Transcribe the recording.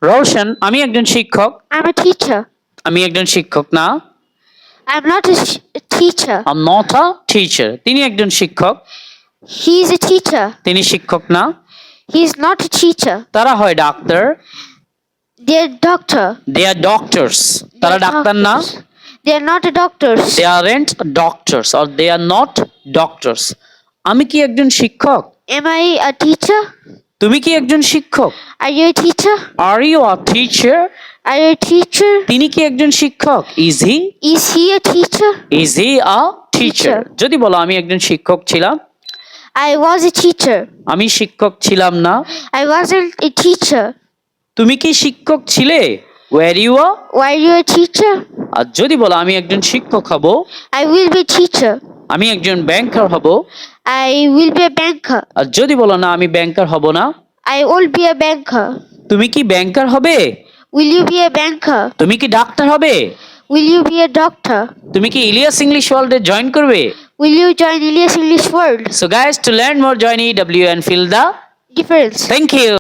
রওশন, আমি একজন শিক্ষক। I'm a teacher. আমি একজন শিক্ষক না। I'm not a teacher. I'm not a teacher. তিনি একজন শিক্ষক। He's a teacher. তিনি শিক্ষক না। He's not a teacher. তারা হয় doctor. They're doctor. They are doctors. তারা They're ডাক্তার না। doctors. They're not a doctors. They aren't doctors or they are not doctors. আমি কি একজন শিক্ষক? Am I a teacher? তুমি কি একজন শিক্ষক? Are you a teacher? Are you a teacher? Are you a teacher? তিনি কি একজন শিক্ষক? Is he? Is he a teacher? Is he a teacher? যদি বলো আমি একজন শিক্ষক ছিলাম। I was a teacher. আমি শিক্ষক ছিলাম না। I wasn't a teacher. তুমি কি শিক্ষক ছিলে? Were you a? Were you a teacher? আর যদি বলো আমি একজন শিক্ষক হব। I will be a teacher. আমি একজন ব্যাংকার হব। I will be a banker. আর যদি বলো না আমি ব্যাংকার হব না। I will be a banker. তুমি কি ব্যাংকার হবে? Will you be a banker? তুমি কি ডাক্তার হবে? Will you be a doctor? তুমি কি ইলিয়াস ইংলিশ ওয়ার্ল্ডে জয়েন করবে? Will you join Ilyas English World? So guys, to learn more, join EW and feel the Difference. thank you.